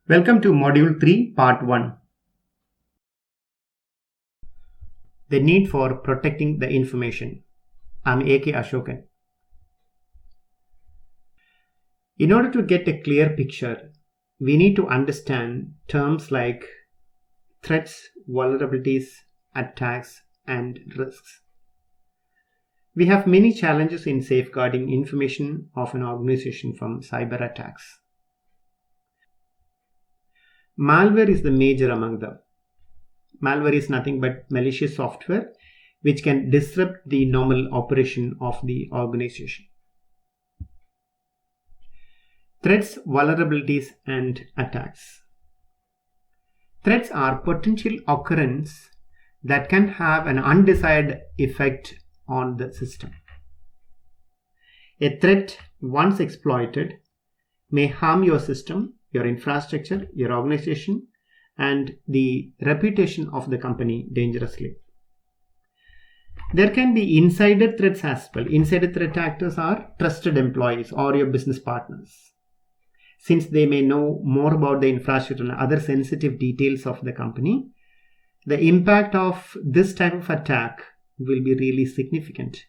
Welcome to Module 3, Part 1. The need for protecting the information. I'm A.K. Asokan. In order to get a clear picture, we need to understand terms like threats, vulnerabilities, attacks, and risks. We have many challenges in safeguarding information of an organization from cyber attacks. Malware is the major among them. Malware is nothing but malicious software which can disrupt the normal operation of the organization. Threats, vulnerabilities, and attacks. Threats are potential occurrence that can have an undesired effect on the system. A threat, once exploited, may harm your system, your infrastructure, your organization, and the reputation of the company dangerously. There can be insider threats as well. Insider threat actors are trusted employees or your business partners. Since they may know more about the infrastructure and other sensitive details of the company, the impact of this type of attack will be really significant.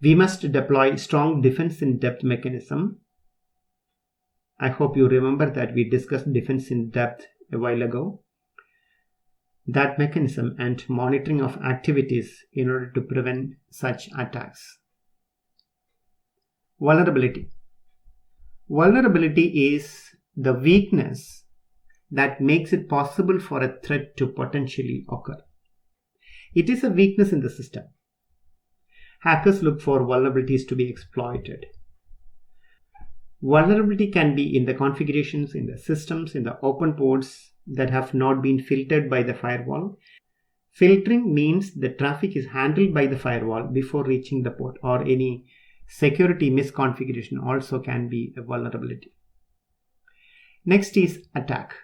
We must deploy strong defense in depth mechanism. I hope you remember that we discussed defense in depth a while ago. That mechanism and monitoring of activities in order to prevent such attacks. Vulnerability. Vulnerability is the weakness that makes it possible for a threat to potentially occur. It is a weakness in the system. Hackers look for vulnerabilities to be exploited. Vulnerability can be in the configurations, in the systems, in the open ports that have not been filtered by the firewall. Filtering means the traffic is handled by the firewall before reaching the port, or any security misconfiguration also can be a vulnerability. Next is attack.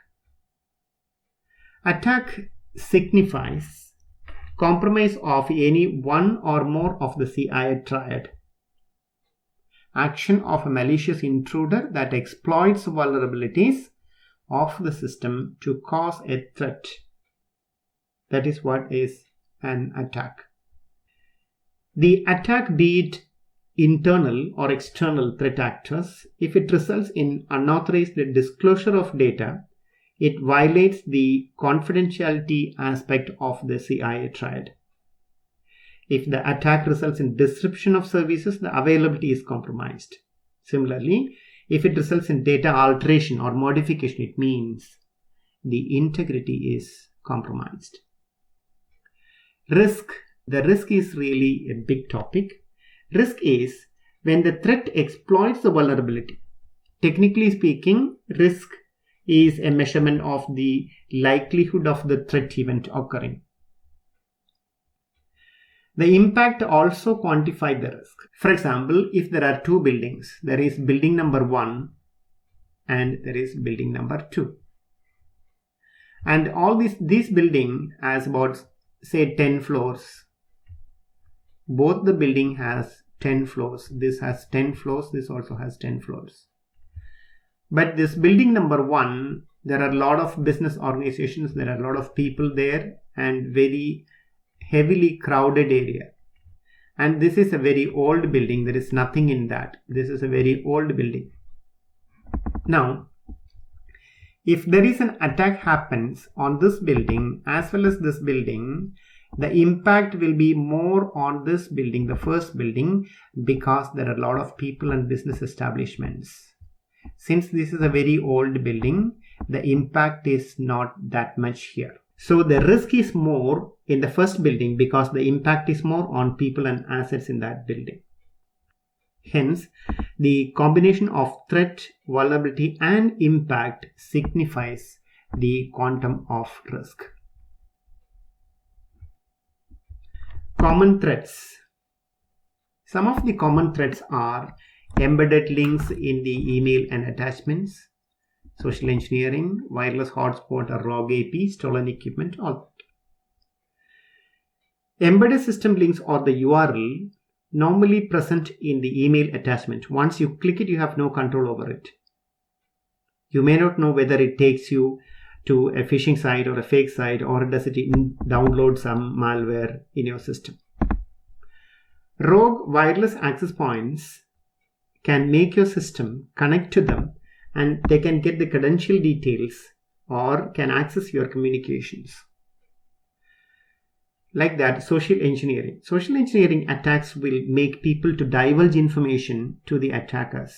Attack signifies compromise of any one or more of the CI triad. Action of a malicious intruder that exploits vulnerabilities of the system to cause a threat. That is what is an attack. The attack, be it internal or external threat actors, if it results in unauthorized disclosure of data, it violates the confidentiality aspect of the CI triad. If the attack results in disruption of services, the availability is compromised. Similarly, if it results in data alteration or modification, it means the integrity is compromised. Risk. The risk is really a big topic. Risk is when the threat exploits the vulnerability. Technically speaking, risk is a measurement of the likelihood of the threat event occurring. The impact also quantifies the risk. For example, if there are two buildings, there is building number 1 and there is building number 2. And all this building has about, say, 10 floors. Both the building has 10 floors. This has 10 floors. This also has 10 floors. But this building number 1, there are a lot of business organizations, there are a lot of people there, and very heavily crowded area. And this is a very old building. There is nothing in that. This is a very old building. Now, if there is an attack happens on this building as well as this building, the impact will be more on this building, the first building, because there are a lot of people and business establishments. Since this is a very old building, the impact is not that much here. So the risk is more in the first building because the impact is more on people and assets in that building. Hence, the combination of threat, vulnerability, and impact signifies the quantum of risk. Common threats. Some of the common threats are embedded links in the email and attachments, social engineering, wireless hotspot or ROG AP, stolen equipment, all that. Embedded system links or the URL normally present in the email attachment. Once you click it, you have no control over it. You may not know whether it takes you to a phishing site or a fake site, or does it download some malware in your system. Rogue wireless access points can make your system connect to them, and they can get the credential details or can access your communications. Like that, social engineering. Social engineering attacks will make people to divulge information to the attackers.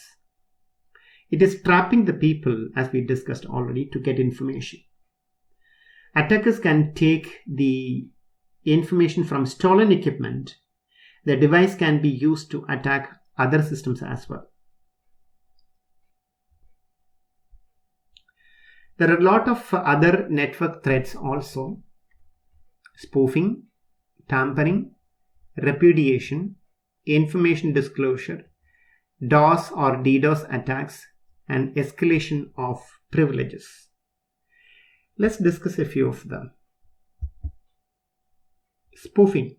It is trapping the people, as we discussed already, to get information. Attackers can take the information from stolen equipment. The device can be used to attack other systems as well. There are a lot of other network threats also. Spoofing, tampering, repudiation, information disclosure, DOS or DDoS attacks, and escalation of privileges. Let's discuss a few of them. Spoofing.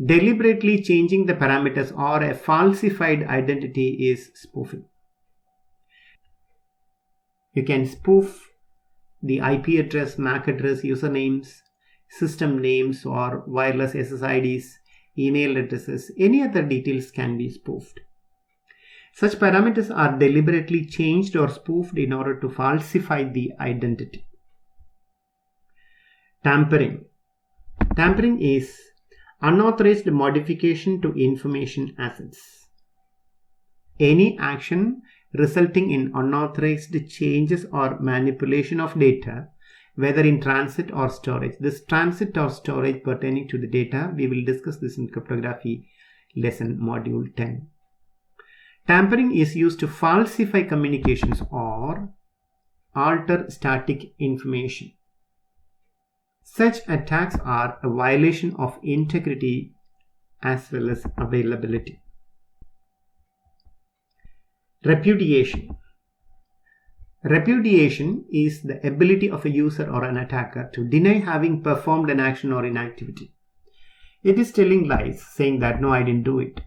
Deliberately changing the parameters or a falsified identity is spoofing. You can spoof the IP address, MAC address, usernames, system names, or wireless SSIDs, email addresses. Any other details can be spoofed. Such parameters are deliberately changed or spoofed in order to falsify the identity. Tampering. Tampering is unauthorized modification to information assets. Any action resulting in unauthorized changes or manipulation of data, whether in transit or storage. This transit or storage pertaining to the data, we will discuss this in cryptography lesson module 10. Tampering is used to falsify communications or alter static information. Such attacks are a violation of integrity as well as availability. Repudiation. Repudiation is the ability of a user or an attacker to deny having performed an action or inactivity. It is telling lies, saying that no, I didn't do it.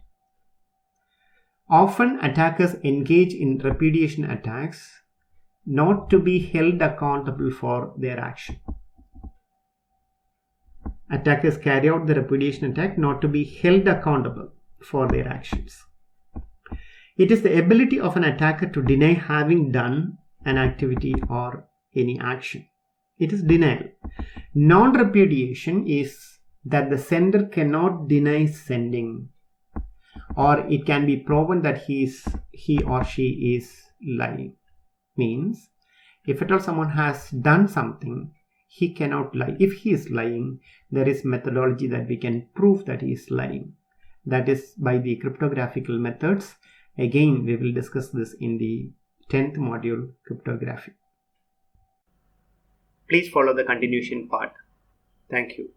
Often attackers engage in repudiation attacks not to be held accountable for their action. Attackers carry out the repudiation attack not to be held accountable for their actions. It is the ability of an attacker to deny having done an activity or any action. It is denial. Non-repudiation is that the sender cannot deny sending, or it can be proven that he or she is lying. Means, if at all someone has done something, he cannot lie. If he is lying, there is methodology that we can prove that he is lying. That is by the cryptographical methods. Again, we will discuss this in the 10th module, cryptography. Please follow the continuation part. Thank you.